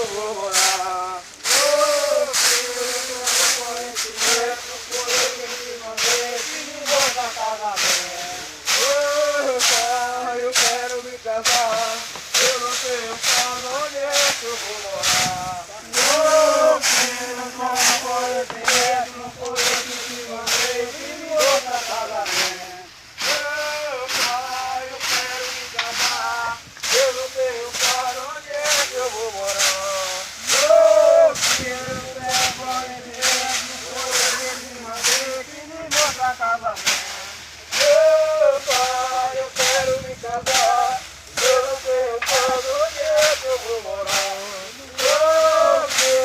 eu vou morar. Eu quero me casar, eu não tenho casa, onde é que eu vou morar? Não foi esse reto, não foi esse que mandei, que me outra casamento. Meu pai, eu quero me casar, eu não tenho casa, onde é que eu vou morar? Não foi esse reto, não foi esse que mandei, que me outra casamento. Meu pai, eu quero me casar, eu não tenho casa, onde é que eu vou morar? Eu tenho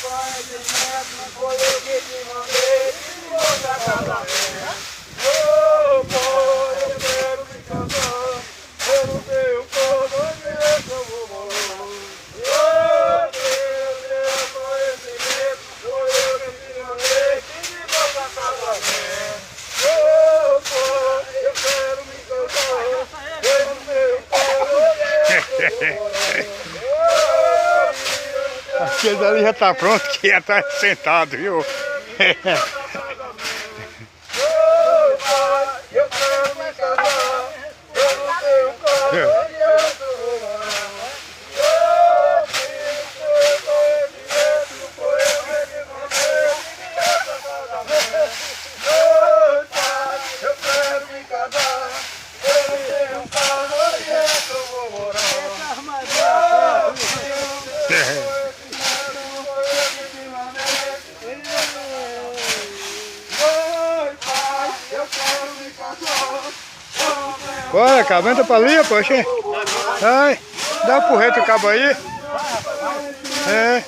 pai de neto, não foi eu que te mandei, que me outra casamento. Meu pai, eu quero me casar, eu não tenho casa, onde é que eu vou morar? Eu tenho pai de neto, não foi eu que te mandei, que me outra casamento. Eu quero me casar, eu não tenho casa, onde é que eu vou morar? Aquele ali já tá pronto, que já tá sentado, viu? Eu quero me casar, eu não tenho casa, onde é que eu vou morar? Eu quero me casar, eu não tenho casa, onde é que eu vou morar? Bora, cabo, entra pra ali, poxa. Vai, dá um porrete o cabo aí. É.